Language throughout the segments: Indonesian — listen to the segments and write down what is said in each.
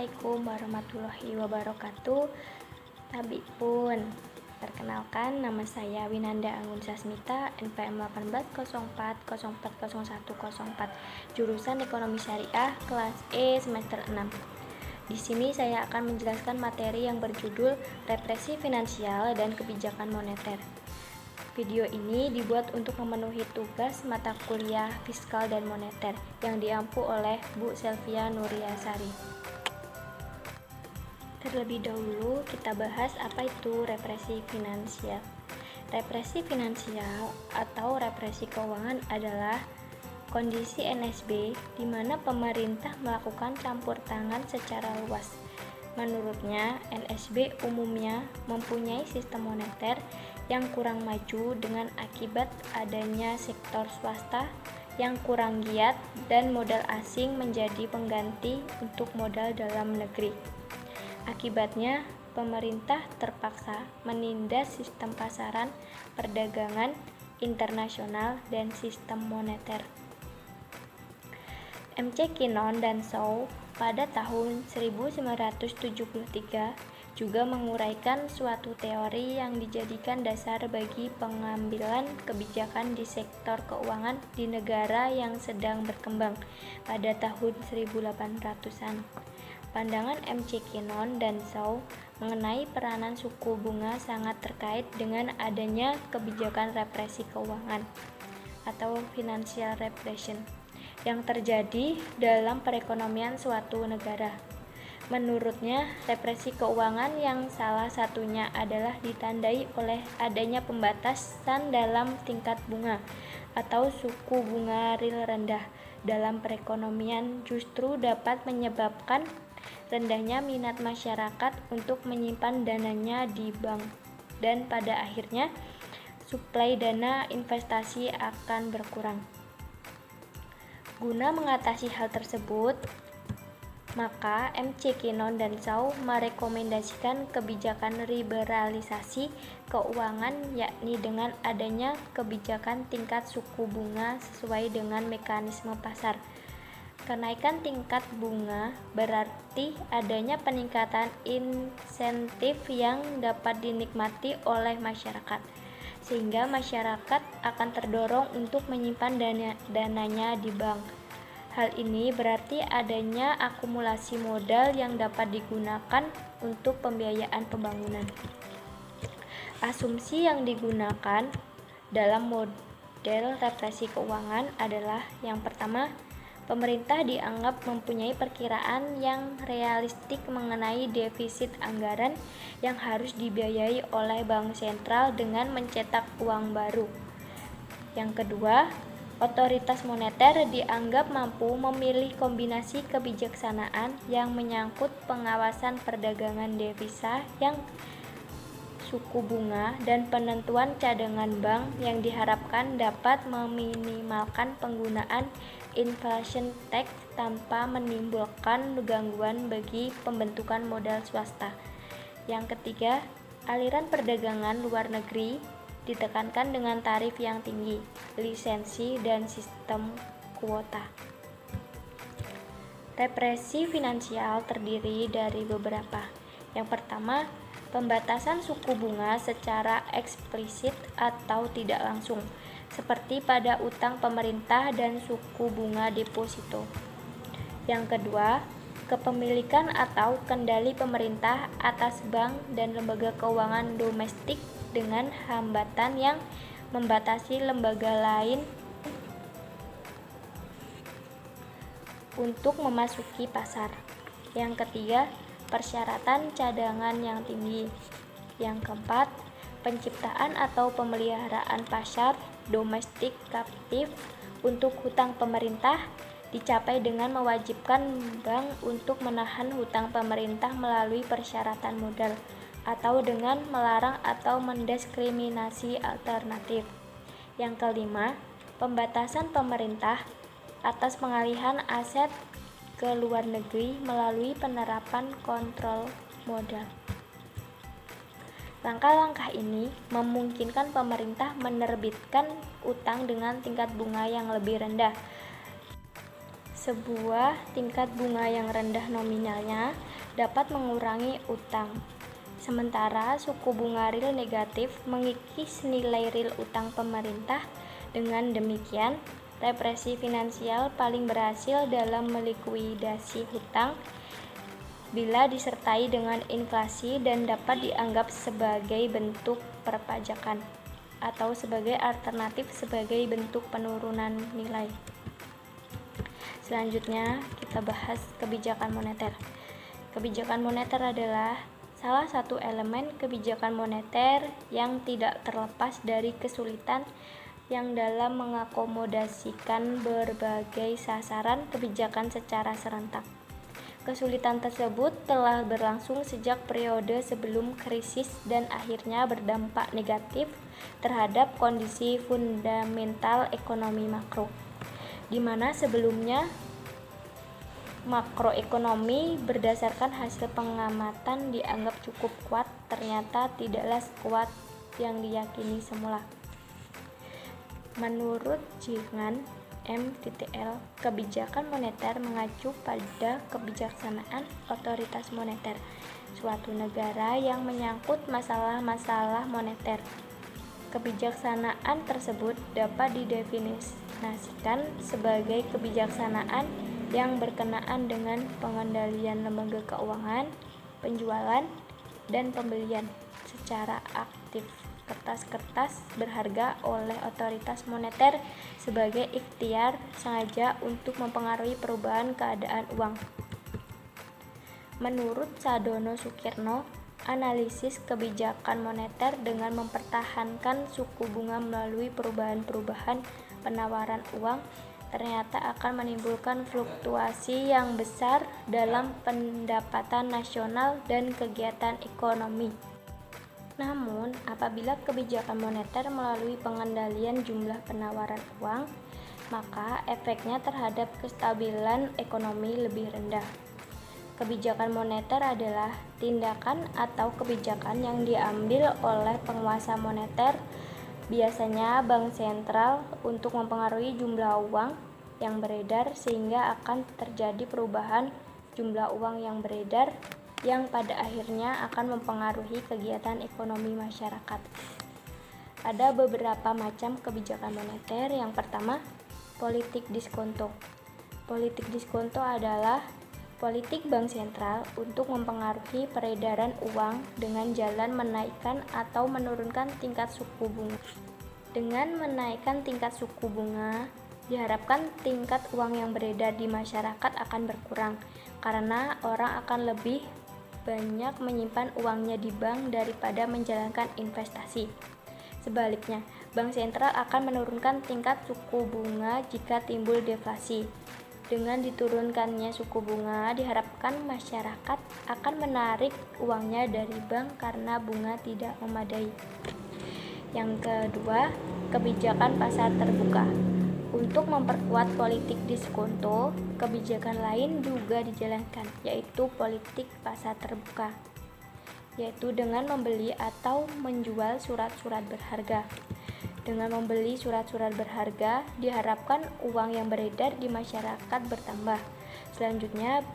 Assalamualaikum warahmatullahi wabarakatuh. Tabipun, perkenalkan nama saya Winanda Anggun Sasmita, NPM 1804040104, jurusan Ekonomi Syariah, kelas E semester 6. Di sini saya akan menjelaskan materi yang berjudul Represi Finansial dan Kebijakan Moneter. Video ini dibuat untuk memenuhi tugas mata kuliah Fiskal dan Moneter yang diampu oleh Bu Selvia Nuriasari. Terlebih dahulu kita bahas apa itu represi finansial. Represi finansial atau represi keuangan adalah kondisi NSB di mana pemerintah melakukan campur tangan secara luas. Menurutnya, NSB umumnya mempunyai sistem moneter yang kurang maju dengan akibat adanya sektor swasta yang kurang giat dan modal asing menjadi pengganti untuk modal dalam negeri. Akibatnya, pemerintah terpaksa menindas sistem pasaran, perdagangan internasional, dan sistem moneter. MC Kinnon dan Shaw pada tahun 1973 juga menguraikan suatu teori yang dijadikan dasar bagi pengambilan kebijakan di sektor keuangan di negara yang sedang berkembang pada tahun 1800-an. Pandangan MC Kinnon dan Shaw mengenai peranan suku bunga sangat terkait dengan adanya kebijakan represi keuangan atau financial repression yang terjadi dalam perekonomian suatu negara. Menurutnya, represi keuangan yang salah satunya adalah ditandai oleh adanya pembatasan dalam tingkat bunga atau suku bunga real rendah dalam perekonomian justru dapat menyebabkan rendahnya minat masyarakat untuk menyimpan dananya di bank dan pada akhirnya suplai dana investasi akan berkurang. Guna mengatasi hal tersebut, maka MC Kinnon dan Shaw merekomendasikan kebijakan liberalisasi keuangan, yakni dengan adanya kebijakan tingkat suku bunga sesuai dengan mekanisme pasar. Kenaikan tingkat bunga berarti adanya peningkatan insentif yang dapat dinikmati oleh masyarakat, sehingga masyarakat akan terdorong untuk menyimpan dananya di bank. Hal ini berarti adanya akumulasi modal yang dapat digunakan untuk pembiayaan pembangunan. Asumsi yang digunakan dalam model represi keuangan adalah yang pertama, pemerintah dianggap mempunyai perkiraan yang realistik mengenai defisit anggaran yang harus dibiayai oleh bank sentral dengan mencetak uang baru. Yang kedua, otoritas moneter dianggap mampu memilih kombinasi kebijaksanaan yang menyangkut pengawasan perdagangan devisa yang suku bunga dan penentuan cadangan bank yang diharapkan dapat meminimalkan penggunaan inflation tax tanpa menimbulkan gangguan bagi pembentukan modal swasta. Yang ketiga, aliran perdagangan luar negeri ditekankan dengan tarif yang tinggi, lisensi, dan sistem kuota. Represi finansial terdiri dari beberapa. Yang pertama, pembatasan suku bunga secara eksplisit atau tidak langsung, seperti pada utang pemerintah dan suku bunga deposito. Yang kedua, kepemilikan atau kendali pemerintah atas bank dan lembaga keuangan domestik dengan hambatan yang membatasi lembaga lain untuk memasuki pasar. Yang ketiga, persyaratan cadangan yang tinggi. Yang keempat, penciptaan atau pemeliharaan pasar domestik kaptif untuk hutang pemerintah dicapai dengan mewajibkan bank untuk menahan hutang pemerintah melalui persyaratan modal atau dengan melarang atau mendiskriminasi alternatif. Yang kelima, pembatasan pemerintah atas pengalihan aset ke luar negeri melalui penerapan kontrol modal. Langkah-langkah ini memungkinkan pemerintah menerbitkan utang dengan tingkat bunga yang lebih rendah Sebuah tingkat bunga yang rendah nominalnya dapat mengurangi utang. Sementara suku bunga real negatif mengikis nilai real utang pemerintah. Dengan demikian, represi finansial paling berhasil dalam melikuidasi hutang bila disertai dengan inflasi dan dapat dianggap sebagai bentuk perpajakan atau sebagai alternatif sebagai bentuk penurunan nilai. Selanjutnya, kita bahas kebijakan moneter. Kebijakan moneter adalah salah satu elemen kebijakan moneter yang tidak terlepas dari kesulitan yang dalam mengakomodasikan berbagai sasaran kebijakan secara serentak. Kesulitan tersebut telah berlangsung sejak periode sebelum krisis dan akhirnya berdampak negatif terhadap kondisi fundamental ekonomi makro, di mana sebelumnya makroekonomi berdasarkan hasil pengamatan dianggap cukup kuat, ternyata tidaklah sekuat yang diyakini semula. Menurut Jingan MTTL, kebijakan moneter mengacu pada kebijaksanaan otoritas moneter suatu negara yang menyangkut masalah-masalah moneter. Kebijaksanaan tersebut dapat didefinisikan sebagai kebijaksanaan yang berkenaan dengan pengendalian lembaga keuangan, penjualan, dan pembelian secara aktif kertas-kertas berharga oleh otoritas moneter sebagai ikhtiar sengaja untuk mempengaruhi perubahan keadaan uang. Menurut Sadono Sukirno, analisis kebijakan moneter dengan mempertahankan suku bunga melalui perubahan-perubahan penawaran uang ternyata akan menimbulkan fluktuasi yang besar dalam pendapatan nasional dan kegiatan ekonomi. Namun, apabila kebijakan moneter melalui pengendalian jumlah penawaran uang, maka efeknya terhadap kestabilan ekonomi lebih rendah. Kebijakan moneter adalah tindakan atau kebijakan yang diambil oleh penguasa moneter, biasanya bank sentral, untuk mempengaruhi jumlah uang yang beredar sehingga akan terjadi perubahan jumlah uang yang beredar yang pada akhirnya akan mempengaruhi kegiatan ekonomi masyarakat. Ada beberapa macam kebijakan moneter. Yang pertama, politik diskonto. Politik diskonto adalah politik bank sentral untuk mempengaruhi peredaran uang dengan jalan menaikkan atau menurunkan tingkat suku bunga. Dengan menaikkan tingkat suku bunga, diharapkan tingkat uang yang beredar di masyarakat akan berkurang karena orang akan lebih banyak menyimpan uangnya di bank daripada menjalankan investasi. Sebaliknya, bank sentral akan menurunkan tingkat suku bunga jika timbul deflasi. Dengan diturunkannya suku bunga, diharapkan masyarakat akan menarik uangnya dari bank karena bunga tidak memadai. Yang kedua, kebijakan pasar terbuka. Untuk memperkuat politik diskonto, kebijakan lain juga dijalankan, yaitu politik pasar terbuka, yaitu dengan membeli atau menjual surat-surat berharga. Dengan membeli surat-surat berharga, diharapkan uang yang beredar di masyarakat bertambah. Selanjutnya,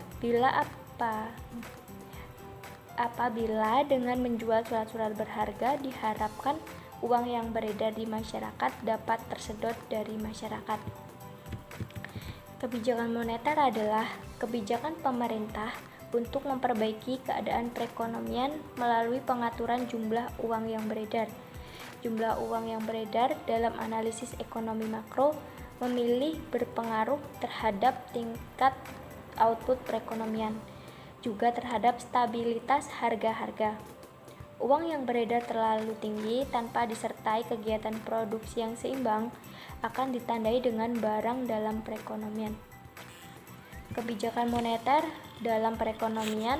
apabila dengan menjual surat-surat berharga, diharapkan uang yang beredar di masyarakat dapat tersedot dari masyarakat. Kebijakan moneter adalah kebijakan pemerintah untuk memperbaiki keadaan perekonomian melalui pengaturan jumlah uang yang beredar. Jumlah uang yang beredar dalam analisis ekonomi makro memilih berpengaruh terhadap tingkat output perekonomian, juga terhadap stabilitas harga-harga. Uang yang beredar terlalu tinggi tanpa disertai kegiatan produksi yang seimbang akan ditandai dengan barang dalam perekonomian. Kebijakan moneter dalam perekonomian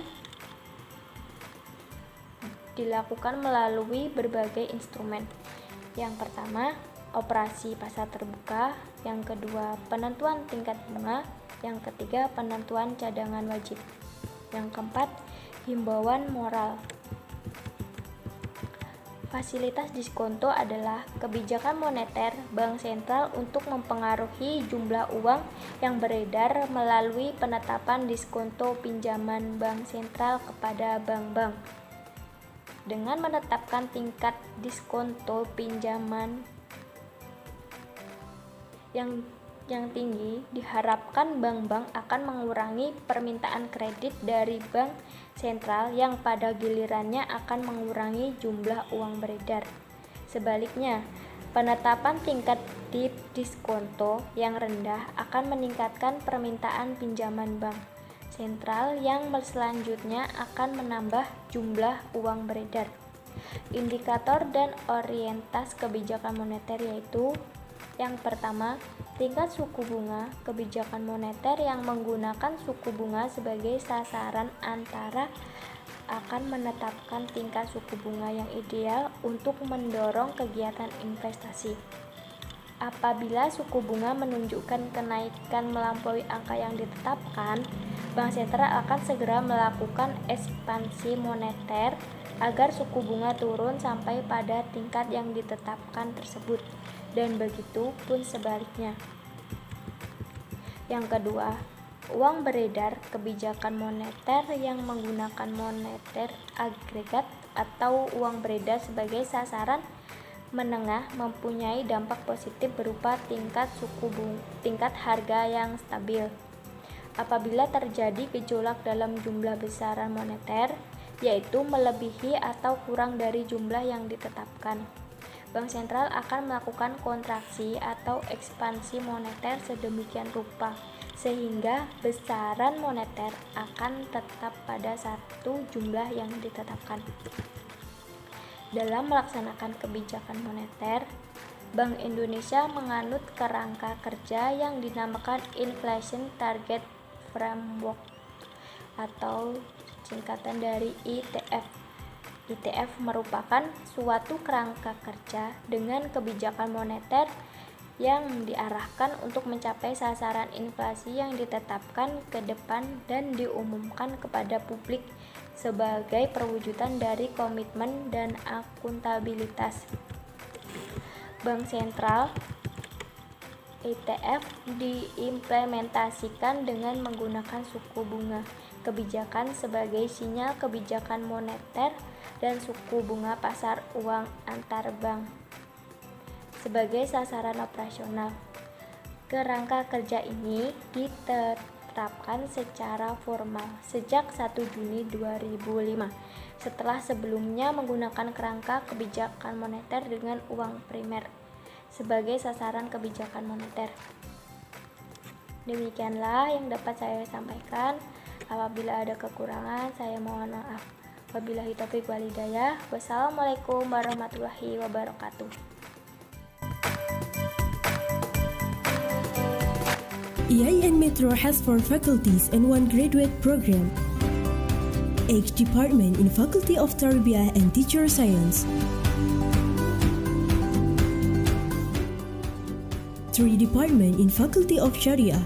dilakukan melalui berbagai instrumen. Yang pertama, operasi pasar terbuka. Yang kedua, penentuan tingkat bunga. Yang ketiga, penentuan cadangan wajib. Yang keempat, himbauan moral. Fasilitas diskonto adalah kebijakan moneter bank sentral untuk mempengaruhi jumlah uang yang beredar melalui penetapan diskonto pinjaman bank sentral kepada bank-bank. Dengan menetapkan tingkat diskonto pinjaman yang tinggi, diharapkan bank-bank akan mengurangi permintaan kredit dari bank sentral yang pada gilirannya akan mengurangi jumlah uang beredar. Sebaliknya, penetapan tingkat diskonto yang rendah akan meningkatkan permintaan pinjaman bank sentral yang selanjutnya akan menambah jumlah uang beredar. Indikator dan orientasi kebijakan moneter yaitu: yang pertama, tingkat suku bunga. Kebijakan moneter yang menggunakan suku bunga sebagai sasaran antara akan menetapkan tingkat suku bunga yang ideal untuk mendorong kegiatan investasi. Apabila suku bunga menunjukkan kenaikan melampaui angka yang ditetapkan, bank sentral akan segera melakukan ekspansi moneter agar suku bunga turun sampai pada tingkat yang ditetapkan tersebut, dan begitu pun sebaliknya. Yang kedua, uang beredar. Kebijakan moneter yang menggunakan moneter agregat atau uang beredar sebagai sasaran menengah mempunyai dampak positif berupa tingkat harga yang stabil. Apabila terjadi gejolak dalam jumlah besaran moneter, yaitu melebihi atau kurang dari jumlah yang ditetapkan, bank sentral akan melakukan kontraksi atau ekspansi moneter sedemikian rupa sehingga besaran moneter akan tetap pada satu jumlah yang ditetapkan. Dalam melaksanakan kebijakan moneter, Bank Indonesia menganut kerangka kerja yang dinamakan Inflation Target Framework atau singkatan dari ITF. ITF merupakan suatu kerangka kerja dengan kebijakan moneter yang diarahkan untuk mencapai sasaran inflasi yang ditetapkan ke depan dan diumumkan kepada publik sebagai perwujudan dari komitmen dan akuntabilitas Bank Sentral. ITF diimplementasikan dengan menggunakan suku bunga kebijakan sebagai sinyal kebijakan moneter dan suku bunga pasar uang antar bank sebagai sasaran operasional. Kerangka kerja ini diterapkan secara formal sejak 1 Juni 2005 setelah sebelumnya menggunakan kerangka kebijakan moneter dengan uang primer sebagai sasaran kebijakan moneter. Demikianlah yang dapat saya sampaikan. Apabila ada kekurangan, saya mohon maaf. Wabillahi taufiq wal hidayah. Wassalamualaikum warahmatullahi wabarakatuh. EIN Metro has 4 faculties and 1 graduate program. H Department in Faculty of Tarbiyah and Teacher Science. 3 Department in Faculty of Sharia.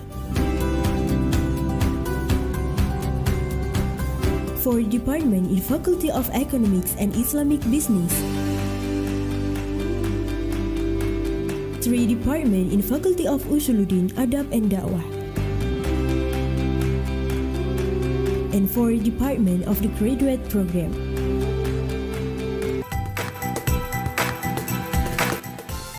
4 Department in Faculty of Economics and Islamic Business. 3 Department in Faculty of Usuluddin, Adab and Da'wah. And 4 Department of the Graduate Program.